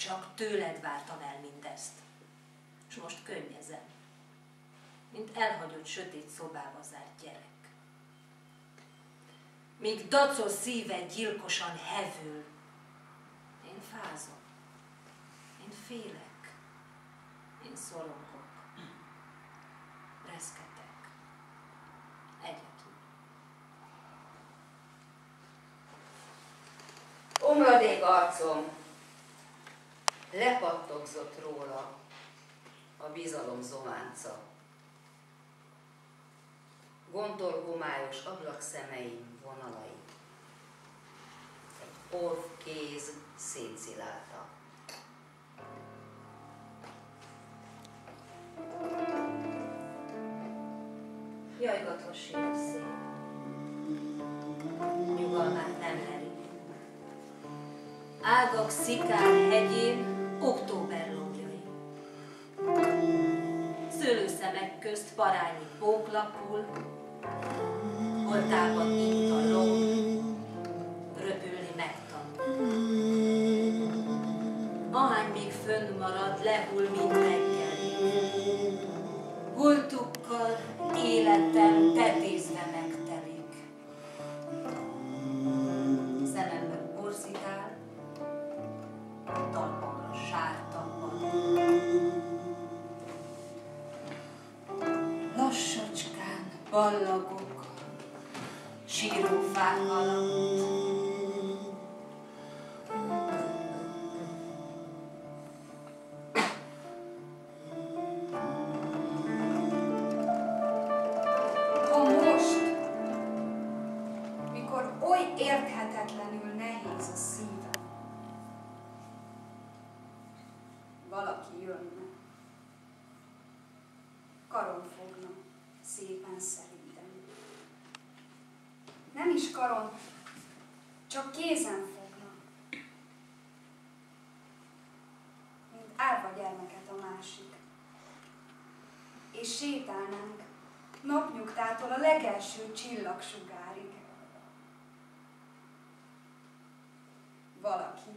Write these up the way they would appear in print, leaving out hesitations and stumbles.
Csak tőled vártam el mindezt. És most könnyezem, mint elhagyott sötét szobába zárt gyerek. Míg dacos szíve gyilkosan hevül, én fázom, én félek, én szorongok, reszketek, egyedül. Omladék arcom lepattogzott róla a bizalom zománca. Gondol-homályos ablakszemeim vonalai. Egy orvkéz szétszilálta. Jajgatos sír a szél. Nyugalmát nem leli. Ágak Szikár hegyén október lombjai. Szőlőszemek közt parányi póklapul, oltában itt a lomb, röpülni megtanul. Ahány még fönn marad, lehull, mint reggelig. Holtukkal életem tetézve megtelik. Szememben borzidál, talpamra sártabban. Lassacskán ballagok, sírófák alatt. Ha most, mikor oly érthetetlenül nehéz a szívem, valaki jönne, karon fogna, szépen szerintem. Nem is karon, csak kézen fogna, mint árva gyermeket a másik. És sétálnánk napnyugtától a legelső csillagsugárig. Valaki,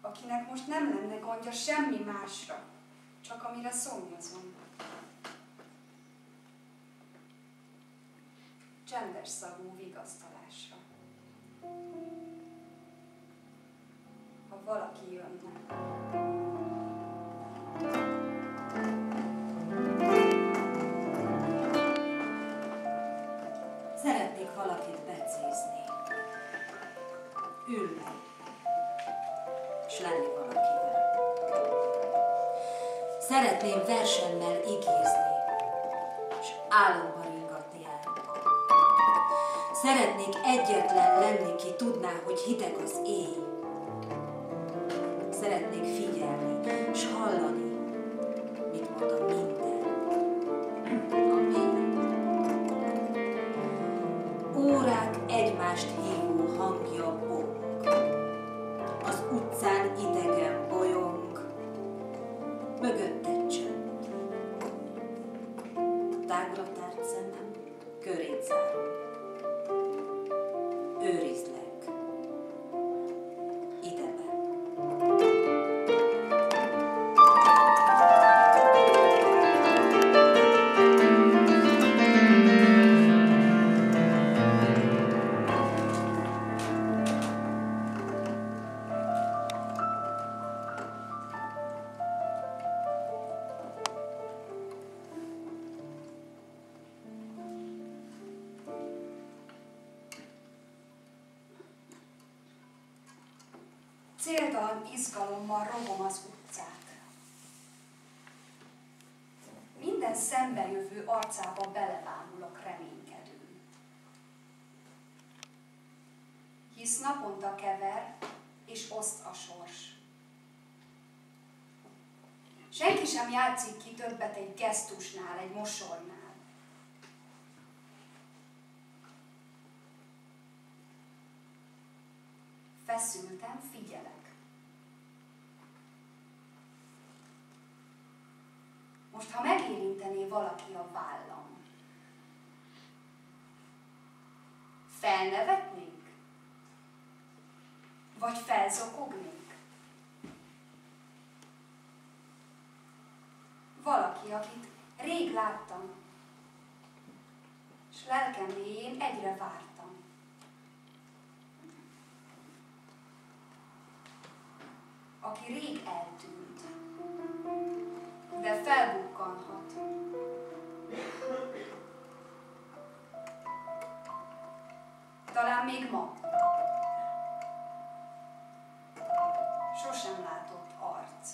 akinek most nem lenne gondja semmi másra, csak amire szomjazom. Csendes szagú vigasztalásra. Ha valaki jönne. Szeretnék valakit becézni. Ülni. És lenni valakivel. Szeretném versennel igézni. És álomba ringatni el. Szeretnék egyetlen lenni, ki tudná, hogy hideg az éj. Szeretnék figyelni, és hallani, mit mond a minden. Órák egymást hívó hangja bong. Az utcán idegen bolyong, mögötte csönd. Tágra tárt szemem, körét zárom. Őrizlek. Ideben. Céltalan izgalommal rogom az utcát. Minden szembejövő arcába belevámulok reménykedőn. Hisz naponta kever és oszt a sors. Senki sem játszik ki többet egy gesztusnál, egy mosolynál. Feszülten figyelek. Most, ha megérintené valaki a vállam, felnevetnék? Vagy felzokognék? valaki, akit rég láttam, és lelkem mélyén egyre vártam. Aki rég eltűnt, de felbukkanhat. Talán még ma. Sosem látott arc.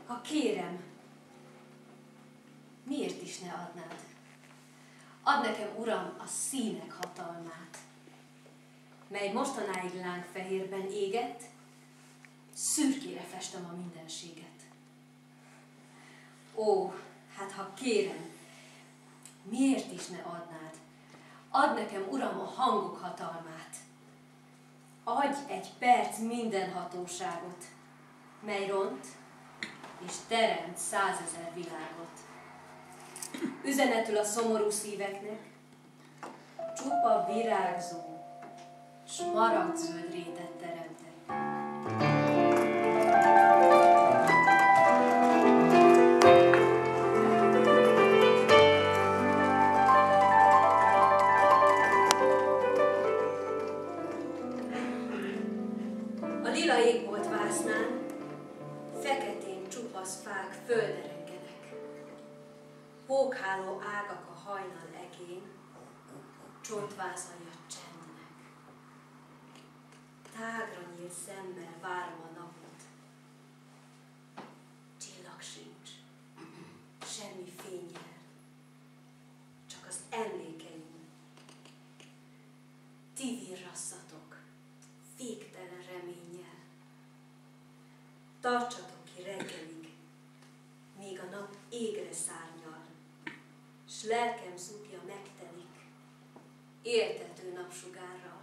Ha kérem, miért is ne adnád? Add nekem, Uram, a színek hatalmát, mely mostanáig lángfehérben égett, szürkére festem a mindenséget. Ó, hát ha kérem, miért is ne adnád? Add nekem, Uram, a hangok hatalmát. Adj egy perc minden hatóságot, mely ront és teremt 100 000 világot. Üzenetül a szomorú szíveknek, csupa virágzó, smaragdzöld rétet teremtek. A lila égbolt vásznán feketén csupasz fák földre rengenek. Pókháló ágak a hajnal egén, csontvázai a csendnek. Tágra nyílt szemmel várom a napot. Csillag sincs, semmi fényjel, csak az emlékeim. Ti virrasszatok, féktelen reménnyel. Tartsatok ki reggelig, míg a nap égre szárnyal, s lelkem zúgja megtelik, éltető napsugárral.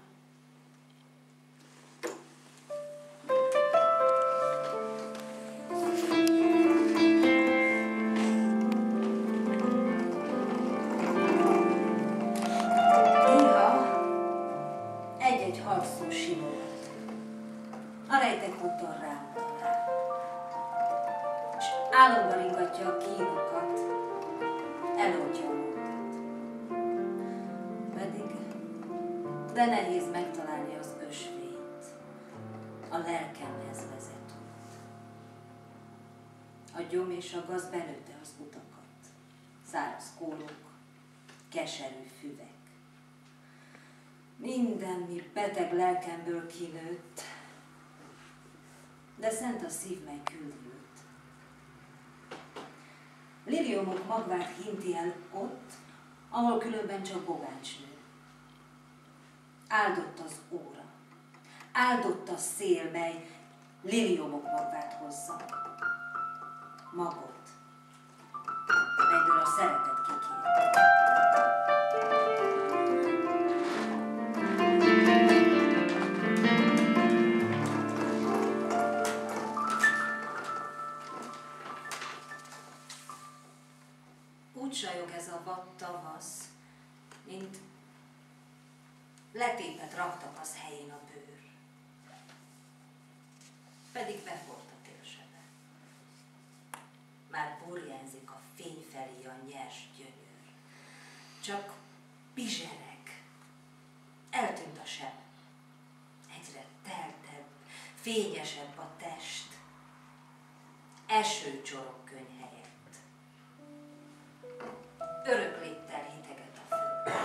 Néha egy-egy halkszó simogat, a rejtek úton rám talál, és álomban ringatja a kínokat, eloldja a múltat. Pedig de nehéz megtalálni az ösvényt, a lelkemhez vezet út. A gyom és a gaz belőtte az utakat, száraz kórok, keserű füvek. Minden, mi beteg lelkemből kinőtt, de szent a szív, mely küldi őt. Liliomok magvát hinti el ott, ahol különben csak bogáncs nő. Áldott az óra, áldott a szél, mely liliomok magvát hozza. Magot, melyből a szeretet kikér. Úgy sajog ez a vad tavasz, mint letépet raktak az helyén a bőr. Pedig befolyt a térsebe. Már burjánzik a fény felé a nyers gyönyör. Csak bizsereg. Eltűnt a seb. Egyre teltebb, fényesebb a test. Eső csorog könny helyett. Örök léttel hiteget a föld.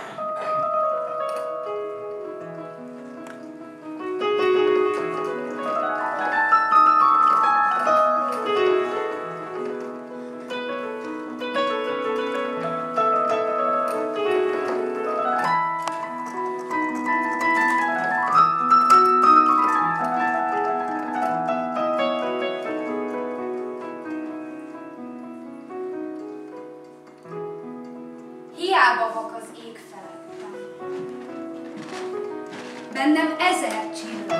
Hiába vak az ég felettem. Bennem 1000 csillag.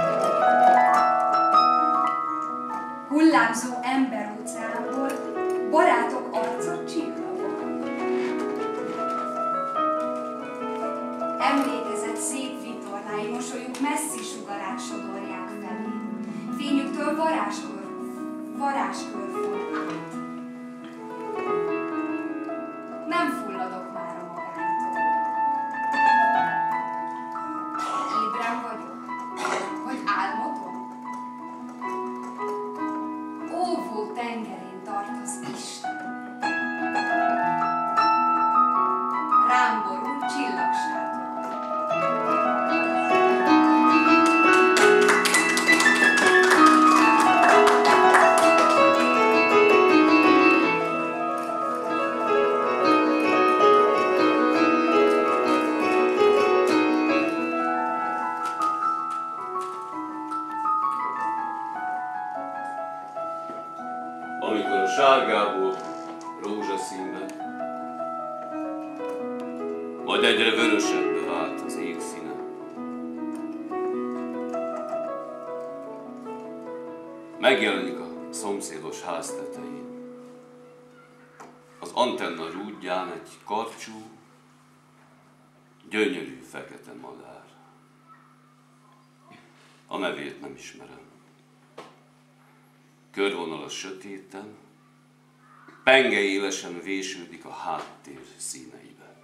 Hullámzó emberóceánból barátok arca csillagok. Emlékezett szép vitorlái, mosolyuk messzi sugarát sodorják felé. Fényüktől varázskör fog át. Nem fulladok már a magánytól. Ébren vagyok? Vagy álmodom? Óvó tengerén tart az Isten. Rám borul csillagsátor. Amikor a sárgából rózsaszínbe, majd egyre vörösebbbe vált az ég színe. Megjelenik a szomszédos ház tetején, az antenna rúdján egy karcsú, gyönyörű fekete madár. A nevét nem ismerem. Körvonal a sötéten, penge élesen vésődik a háttér színeiben.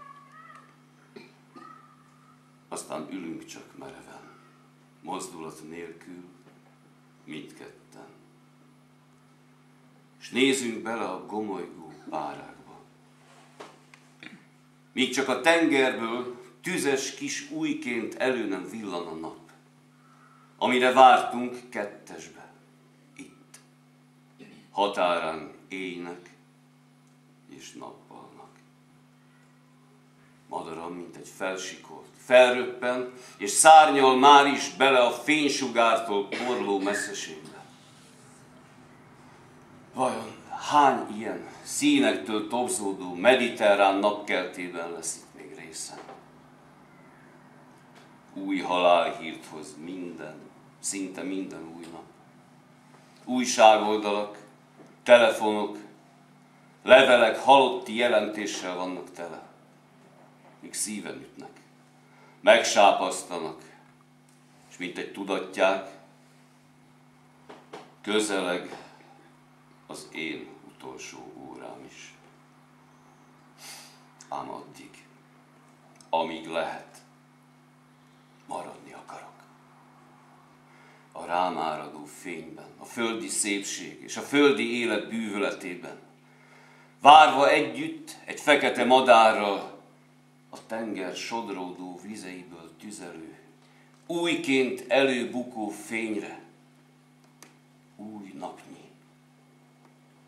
Aztán ülünk csak mereven, mozdulat nélkül, mindketten. És nézünk bele a gomolygó párákba. Míg csak a tengerből tüzes kis ujjként elő nem villan a nap, amire vártunk kettesbe. Határán éjnek és nappalnak. Madaram, mint egy felsikolt, felröppen, és szárnyal már is bele a fénysugártól porló messzeségbe. Vajon hány ilyen színektől tobzódó mediterrán napkeltében lesz itt még részem? Új halálhírt hoz minden, szinte minden új nap. Újságoldalak, telefonok, levelek halotti jelentéssel vannak tele, míg szíven ütnek, megsápasztanak, és mint egy tudatják, közeleg az én utolsó órám is. Ám addig, amíg lehet, maradni akarok. A rám áradó fényben, a földi szépség és a földi élet bűvöletében, várva együtt egy fekete madárral, a tenger sodródó vizeiből tüzelő, újként előbukó fényre, új napnyi,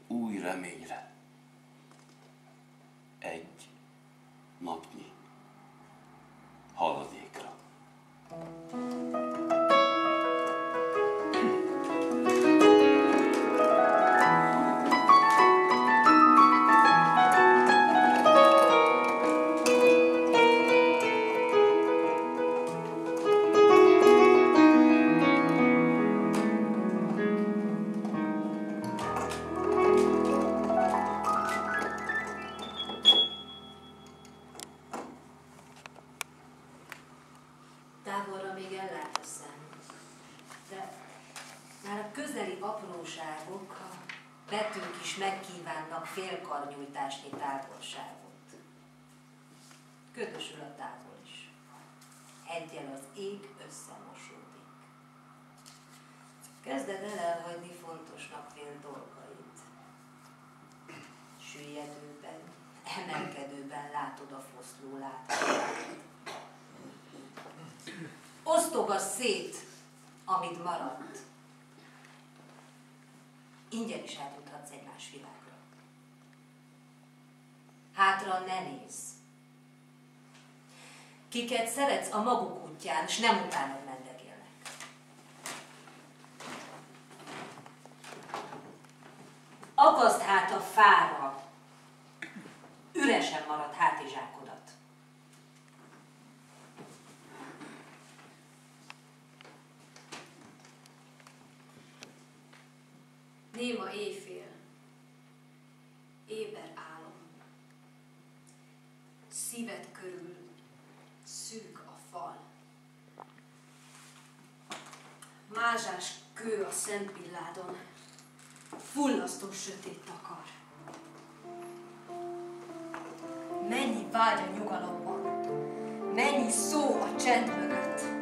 új reményre, egy napnyi haladékra. Távolra még ellát a szem, de már a közeli apróságok, ha betűk is megkívánnak félkarnyújtásnyi távolságot. Ködösül a távol is. Egyel az ég összemosódik. Kezded el elhagyni fontosnak vélt dolgait. Süllyedőben, emelkedőben látod a foszló látványát. Osztogass szét, amit maradt. Ingyen is eljuthatsz egy más világra. Hátra ne nézz. Kiket szeretsz a maguk útján, s nem utánod mendegélnek. Akaszd hát a fára, üresen maradt hátizsákodat. Néma éjfél, éber álom, szíved körül szűk Mázsás kő a Szent Pilládon, fullasztó sötét takar. Mennyi vágy a nyugalomban, mennyi szó a csend mögött.